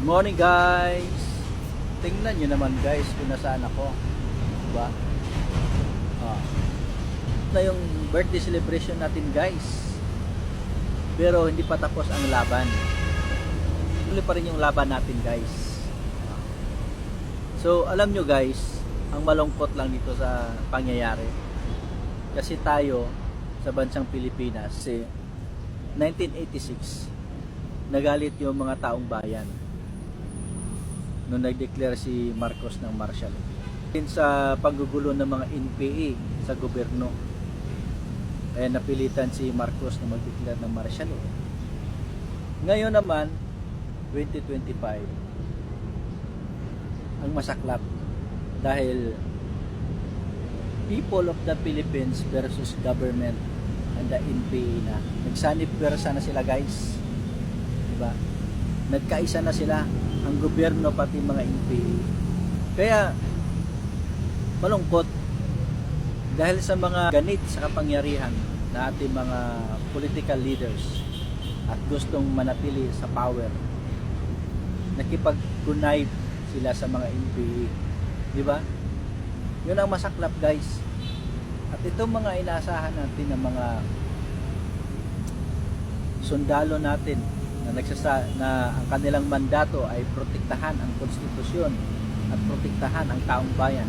Morning guys. Tingnan nyo naman guys kung nasaan ako. Diba? Na yung birthday celebration natin guys. Pero hindi pa tapos ang laban. Tuloy pa rin yung laban natin guys. So alam nyo guys, ang malungkot lang dito sa pangyayari. Kasi tayo sa bansang Pilipinas, 1986 nagalit yung mga taong bayan nung nag-declare si Marcos ng martial law. Sa paggugulo ng mga NPA sa gobyerno, napilitan si Marcos na mag-declare ng martial law. Ngayon naman 2025 ang masaklap dahil people of the Philippines versus government and the NPA na. Nagsanib pwersa na sila guys. Diba? Nagkaisa na sila, ang gobyerno pati mga NPA. Kaya malungkot dahil sa mga ganit sa kapangyarihan na ating mga political leaders at gustong manatili sa power, nakipag-connive sila sa mga NPA. Diba? Yun ang masaklap guys. At itong mga inaasahan natin ng mga sundalo natin na ang kanilang mandato ay protektahan ang konstitusyon at protektahan ang taong bayan,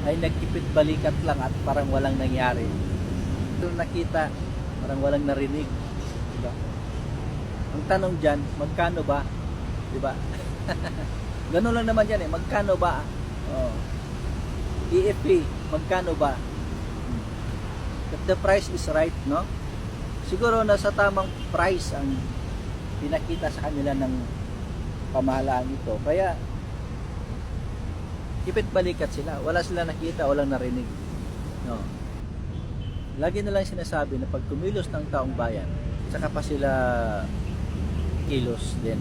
ay nagkipit balikat lang at parang walang nangyari. Ito nakita, parang walang narinig. Diba? Ang tanong dyan, magkano ba? Diba? Ganun lang naman yan magkano ba? EFP, magkano ba? If the price is right, no? Siguro nasa tamang price ang pinakita sa kanila ng pamahalaan ito. Kaya ipit balikat sila. Wala sila nakita, walang narinig. No. Lagi na lang sinasabi na pag kumilos ng taong bayan, saka pa sila kilos din.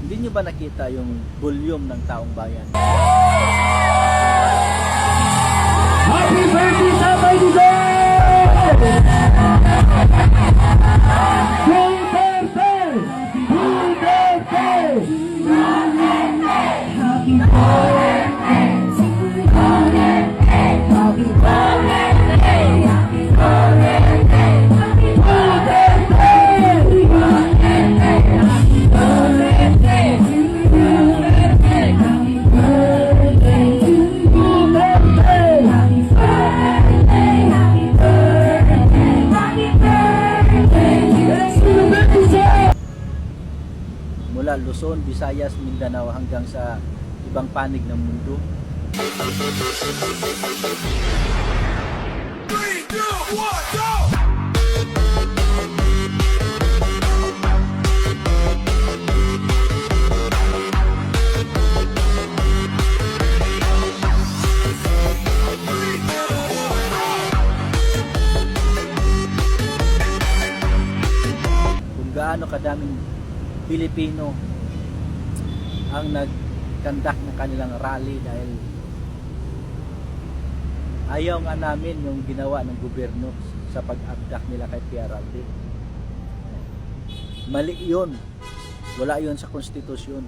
Hindi nyo ba nakita yung volume ng taong bayan? Happy birthday sa my birthday! Mula Luzon, Visayas, Mindanao hanggang sa ibang panig ng mundo. 3, 2, 1, go! Kung gaano kadaming Pilipino ang nag-conduct ng kanilang rally dahil ayaw nga namin yung ginawa ng gobyerno sa pag-abduct nila kay PRRD. Mali yun. Wala yun sa konstitusyon.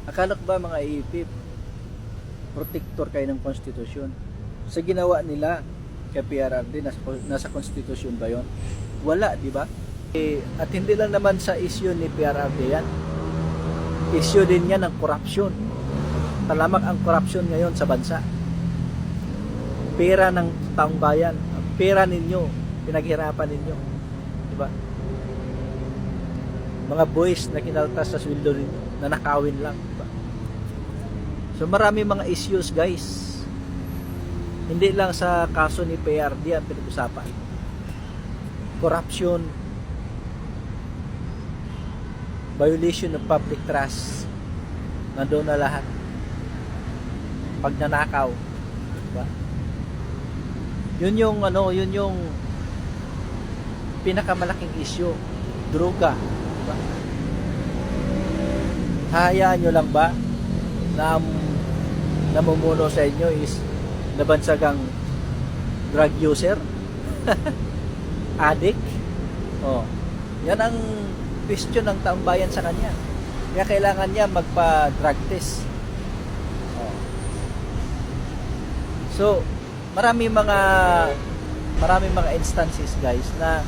Akala ko ba mga AFP protector kayo ng konstitusyon? Sa ginawa nila kay PRRD, nasa konstitusyon ba yun? Wala, di ba? At hindi lang naman sa issue ni PRRD yan. Issue din yan ng korupsyon. Talamak ang korupsyon ngayon sa bansa. Pera ng taong bayan, pera ninyo, pinaghirapan ninyo. Diba? Mga boys na kinaltas sa sweldo ninyo, na nakawin lang. Diba? So marami mga issues guys. Hindi lang sa kaso ni PRRD ang pinag-usapan. Corruption, violation of public trust, nandoon na lahat. Pagnanakaw, diba? Yun yung pinakamalaking issue, droga, diba? Hahayaan nyo lang ba na namumuno sa inyo is nabansagang drug user? Addict? Yan ang question ng taong bayan sa kanya. Kaya kailangan niya magpa-drug test. Oh. So, maraming mga instances guys na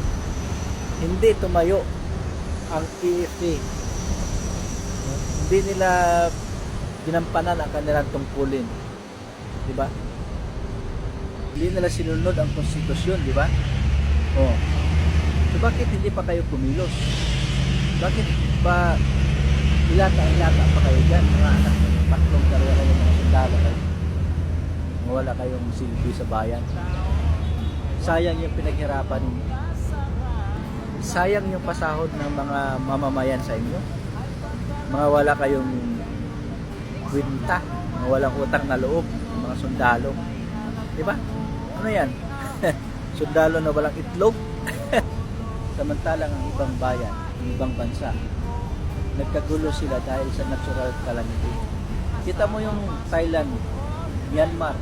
hindi tumayo ang EFA. Hindi nila ginampanan ang kanilang tungkulin. Di ba? Hindi nila sinunod ang konstitusyon, di ba? Oh. So bakit hindi pa kayo kumilos? Bakit ba ilata pa kayo dyan? Mga anak, patlong karera kayo, mga sundalo kayo. Wala kayong silbi sa bayan. Sayang yung pinaghirapan ninyo. Sayang yung pasahod ng mga mamamayan sa inyo. Mga wala kayong kwenta, mga walang utang na loob, mga sundalo. Di ba? Ano yan? Sundalo na walang itlog. Samantalang ang ibang bayan, ang ibang bansa, nagkagulo sila dahil sa natural calamity. Kita mo yung Thailand, Myanmar,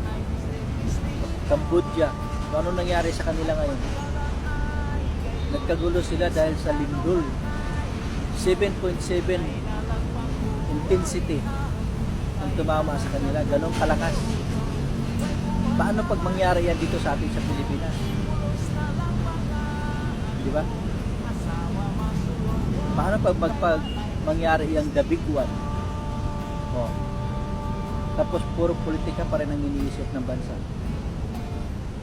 Cambodia, ano nangyari sa kanila ngayon? Nagkagulo sila dahil sa lindol. 7.7 intensity ang tumama sa kanila, ganong kalakas. Paano pag mangyari yan dito sa atin sa Pilipinas? Di ba? Paano pag mangyari yung the big one? Oh. Tapos puro politika pa rin ang iniisip ng bansa.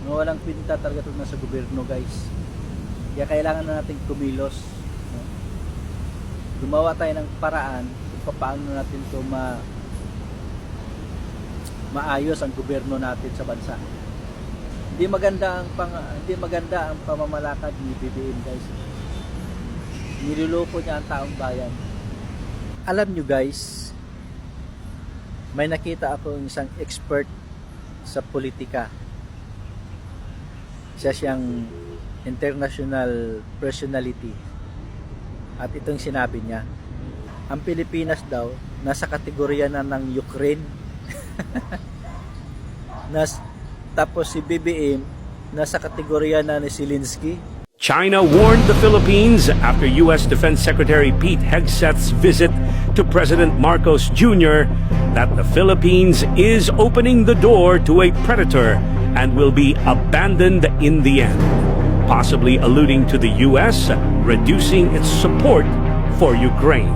No, walang pinta talaga ito na sa gobyerno guys. Kaya kailangan na natin kumilos. No? Gumawa tayo ng paraan kung paano natin ito maayos ang gobyerno natin sa bansa. Hindi maganda ang pamamalakad ni BBM guys. Niloloko niya ang taong bayan. Alam nyo guys, may nakita ako isang expert sa politika. Siya siyang international personality. At itong sinabi niya, ang Pilipinas daw nasa kategorya na ng Ukraine. Tapos si BBM nasa kategorya na ni Zelensky. China warned the Philippines after U.S. Defense Secretary Pete Hegseth's visit to President Marcos Jr. that the Philippines is opening the door to a predator and will be abandoned in the end, possibly alluding to the U.S. reducing its support for Ukraine.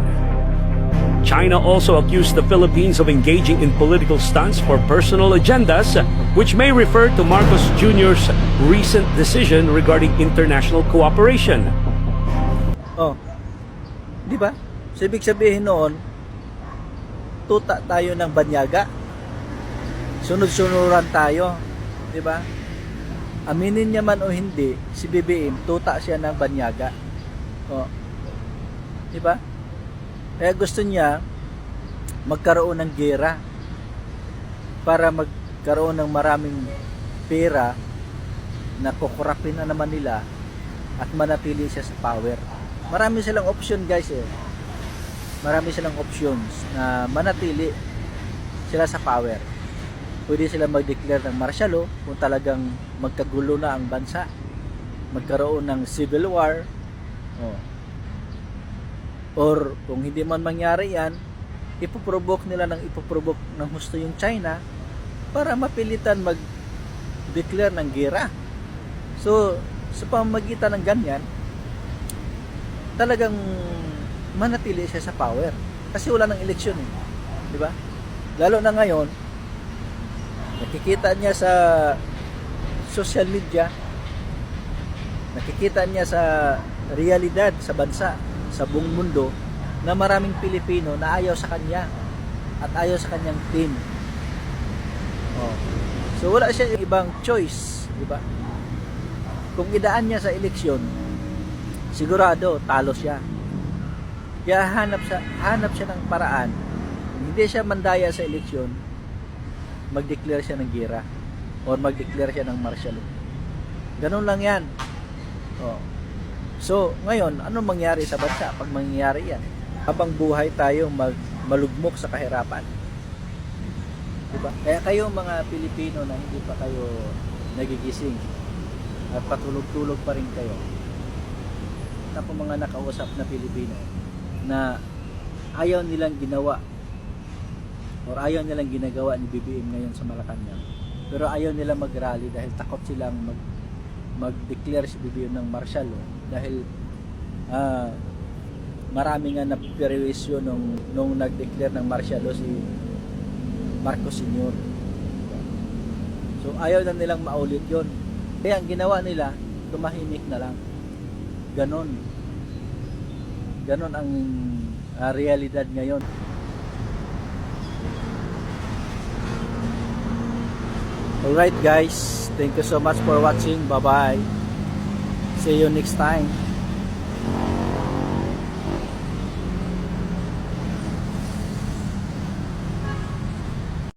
China also accused the Philippines of engaging in political stunts for personal agendas, which may refer to Marcos Jr.'s recent decision regarding international cooperation. Oh, di ba? So, ibig sabihin noon, tuta tayo ng banyaga. Sunod-sunuran tayo. Di ba? Aminin niya man o hindi, si BBM, tuta siya ng banyaga. Oh. Di ba? Kaya gusto niya magkaroon ng gera para magkaroon ng maraming pera na kukurapin na naman nila at manatili siya sa power. Marami silang option guys eh. Marami silang options na manatili sila sa power. Pwede sila mag-declare ng martial law kung talagang magkagulo na ang bansa. Magkaroon ng civil war. Oh. Or kung hindi man mangyari yan, ipoprovoke ng husto yung China para mapilitan mag-declare ng gera. So, sa pamamagitan ng ganyan, talagang manatili siya sa power. Kasi wala ng eleksyon eh. Di ba? Lalo na ngayon, nakikita niya sa social media, nakikita niya sa realidad sa bansa, sa buong mundo, na maraming Pilipino na ayaw sa kanya at ayaw sa kanyang team. Oh. So wala siya ibang choice, di ba? Kung idaan niya sa eleksyon, sigurado talo siya. Kaya hanap siya ng paraan. Kung hindi siya mandaya sa eleksyon, mag-declare siya ng gera or mag-declare siya ng martial law. Ganun lang yan. Oh. So, ngayon, ano mangyari sa bansa pag mangyayari yan? Habang buhay tayo malugmok sa kahirapan. Diba? Kaya kayo mga Pilipino na hindi pa kayo nagigising at patulog-tulog pa rin kayo. Ako mga nakausap na Pilipino, na ayaw nilang ginawa or ayaw nilang ginagawa ni BBM ngayon sa Malacanang. Pero ayaw nilang mag-rally dahil takot silang mag-declare si BBM ng martial law dahil marami nga napiperwisyo nung nag-declare ng martial law si Marcos Sr. So ayaw na nilang maulit yon. Kaya ang ginawa nila, tumahimik na lang. Ganon ang realidad ngayon. Alright guys, thank you so much for watching. Bye bye. See you next time.